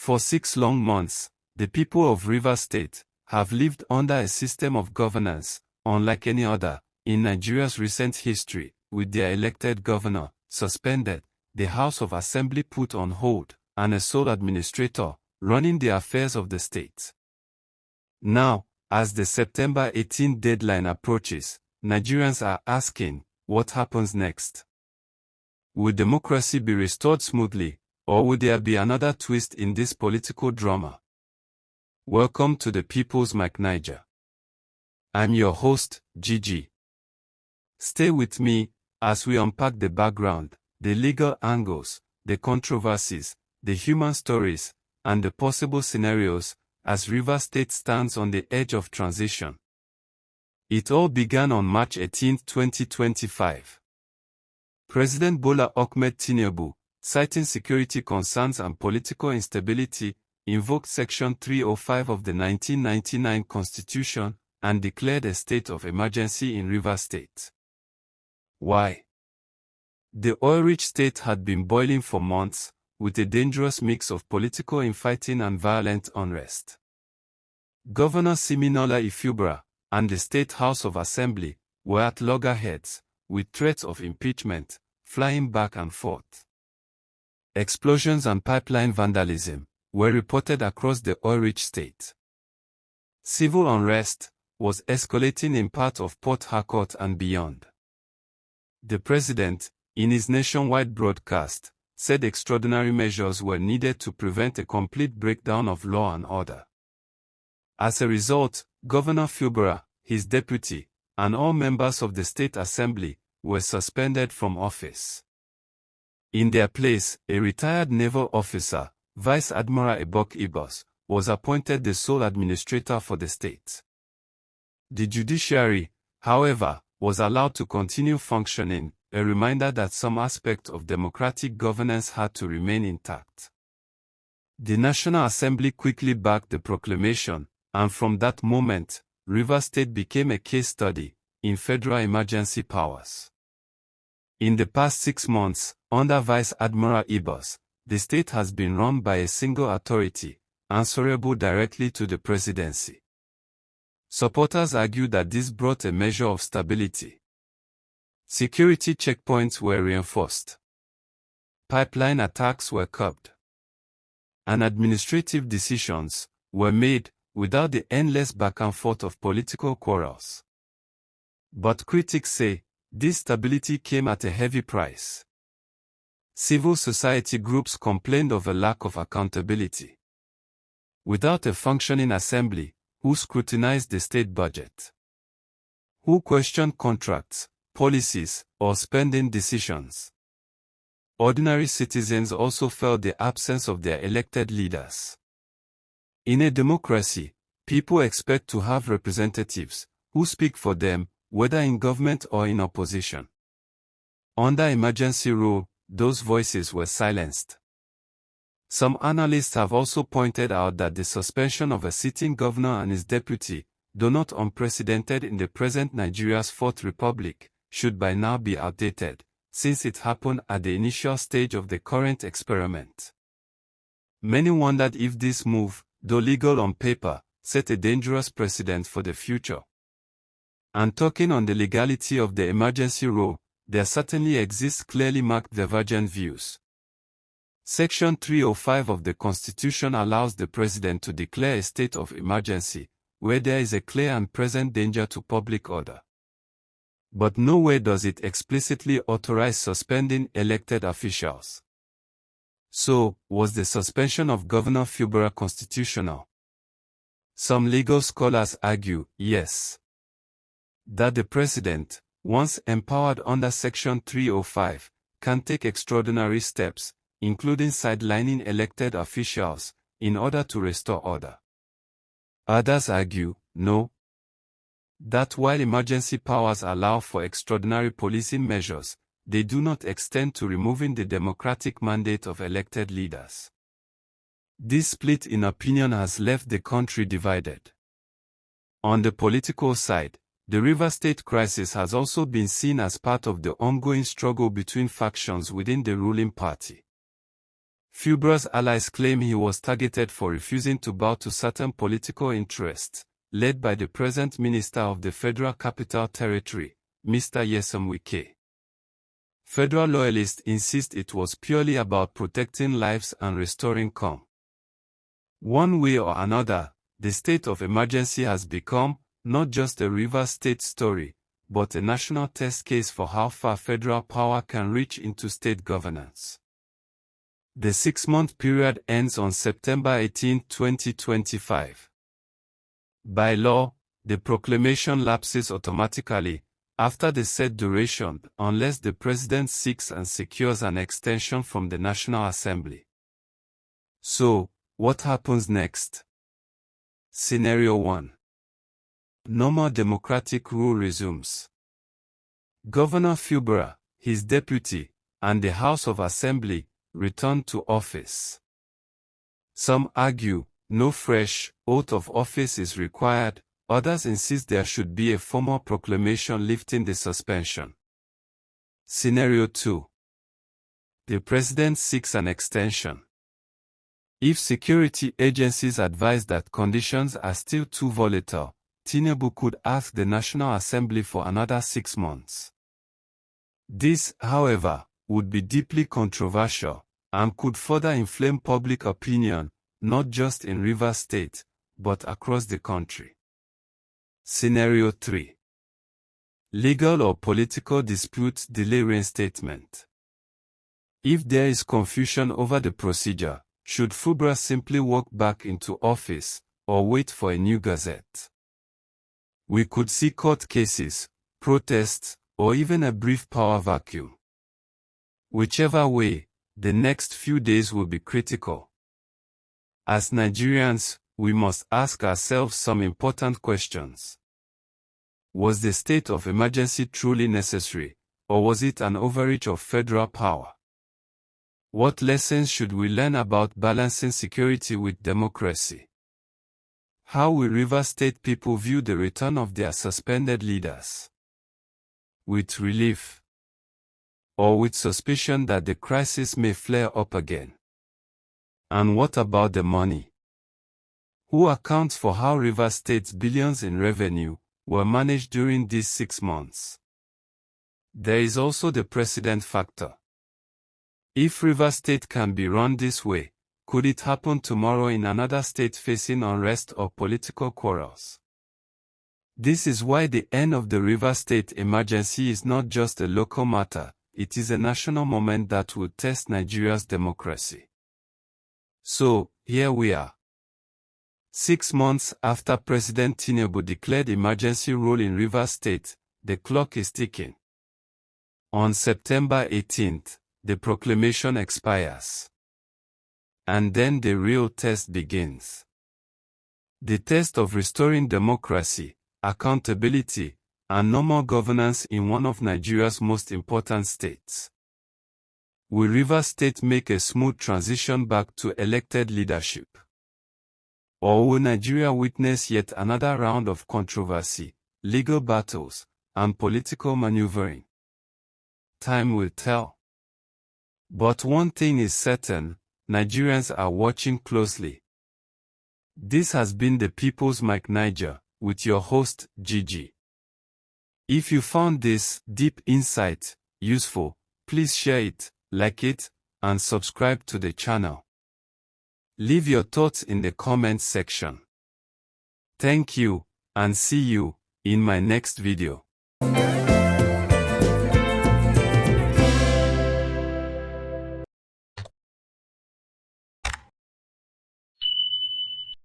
For 6 long months, the people of Rivers State have lived under a system of governance, unlike any other, in Nigeria's recent history, with their elected governor suspended, the House of Assembly put on hold, and a sole administrator running the affairs of the state. Now, as the September 18 deadline approaches, Nigerians are asking, what happens next? Will democracy be restored smoothly, or will there be another twist in this political drama? Welcome to the People's Mic Naija. I'm your host, Gigi. Stay with me as we unpack the background, the legal angles, the controversies, the human stories, and the possible scenarios as Rivers State stands on the edge of transition. It all began on March 18, 2025. President Bola Ahmed Tinubu, citing security concerns and political instability, invoked Section 305 of the 1999 Constitution and declared a state of emergency in Rivers State. Why? The oil-rich state had been boiling for months, with a dangerous mix of political infighting and violent unrest. Governor Siminala Ifubara and the State House of Assembly were at loggerheads, with threats of impeachment flying back and forth. Explosions and pipeline vandalism were reported across the oil-rich state. Civil unrest was escalating in parts of Port Harcourt and beyond. The president, in his nationwide broadcast, said extraordinary measures were needed to prevent a complete breakdown of law and order. As a result, Governor Ifubara, his deputy, and all members of the State Assembly were suspended from office. In their place, a retired naval officer, Vice Admiral Ebok Ibos, was appointed the sole administrator for the state. The judiciary, however, was allowed to continue functioning, a reminder that some aspects of democratic governance had to remain intact. The National Assembly quickly backed the proclamation, and from that moment, Rivers State became a case study in federal emergency powers. In the past 6 months, under Vice Admiral Ibos, the state has been run by a single authority, answerable directly to the presidency. Supporters argue that this brought a measure of stability. Security checkpoints were reinforced. Pipeline attacks were curbed. And administrative decisions were made without the endless back and forth of political quarrels. But critics say, this stability came at a heavy price. Civil society groups complained of a lack of accountability. Without a functioning assembly, who scrutinized the state budget? Who questioned contracts, policies, or spending decisions? Ordinary citizens also felt the absence of their elected leaders. In a democracy, people expect to have representatives who speak for them, whether in government or in opposition. Under emergency rule, those voices were silenced. Some analysts have also pointed out that the suspension of a sitting governor and his deputy, though not unprecedented in the present Nigeria's Fourth Republic, should by now be outdated, since it happened at the initial stage of the current experiment. Many wondered if this move, though legal on paper, set a dangerous precedent for the future. And talking on the legality of the emergency rule, there certainly exists clearly marked divergent views. Section 305 of the Constitution allows the President to declare a state of emergency, where there is a clear and present danger to public order. But nowhere does it explicitly authorize suspending elected officials. So, was the suspension of Governor Ifubara constitutional? Some legal scholars argue, yes. That the President, once empowered under Section 305, can take extraordinary steps, including sidelining elected officials, in order to restore order. Others argue, no. That while emergency powers allow for extraordinary policing measures, they do not extend to removing the democratic mandate of elected leaders. This split in opinion has left the country divided. On the political side, the Rivers State crisis has also been seen as part of the ongoing struggle between factions within the ruling party. Fubra's allies claim he was targeted for refusing to bow to certain political interests, led by the present Minister of the Federal Capital Territory, Mr. Nyesom Wike. Federal loyalists insist it was purely about protecting lives and restoring calm. One way or another, the state of emergency has become, not just a Rivers State story, but a national test case for how far federal power can reach into state governance. The 6-month period ends on September 18, 2025. By law, the proclamation lapses automatically after the said duration unless the President seeks and secures an extension from the National Assembly. So, what happens next? Scenario 1. Normal democratic rule resumes. Governor Fubara, his deputy, and the House of Assembly return to office. Some argue no fresh oath of office is required, others insist there should be a formal proclamation lifting the suspension. Scenario 2. The President seeks an extension. If security agencies advise that conditions are still too volatile, Tinubu could ask the National Assembly for another 6 months. This, however, would be deeply controversial, and could further inflame public opinion, not just in Rivers State, but across the country. Scenario 3. Legal or political disputes delay reinstatement. If there is confusion over the procedure, should Fubara simply walk back into office, or wait for a new gazette? We could see court cases, protests, or even a brief power vacuum. Whichever way, the next few days will be critical. As Nigerians, we must ask ourselves some important questions. Was the state of emergency truly necessary, or was it an overreach of federal power? What lessons should we learn about balancing security with democracy? How will Rivers State people view the return of their suspended leaders? With relief, or with suspicion that the crisis may flare up again? And what about the money? Who accounts for how Rivers State's billions in revenue were managed during these 6 months? There is also the precedent factor. If Rivers State can be run this way, could it happen tomorrow in another state facing unrest or political quarrels? This is why the end of the Rivers State emergency is not just a local matter, it is a national moment that will test Nigeria's democracy. So, here we are. 6 months after President Tinubu declared emergency rule in Rivers State, the clock is ticking. On September 18th, the proclamation expires. And then the real test begins. The test of restoring democracy, accountability, and normal governance in one of Nigeria's most important states. Will Rivers State make a smooth transition back to elected leadership? Or will Nigeria witness yet another round of controversy, legal battles, and political maneuvering? Time will tell. But one thing is certain, Nigerians are watching closely. This has been the People's Mic Naija, with your host, Gigi. If you found this deep insight useful, please share it, like it, and subscribe to the channel. Leave your thoughts in the comments section. Thank you, and see you in my next video.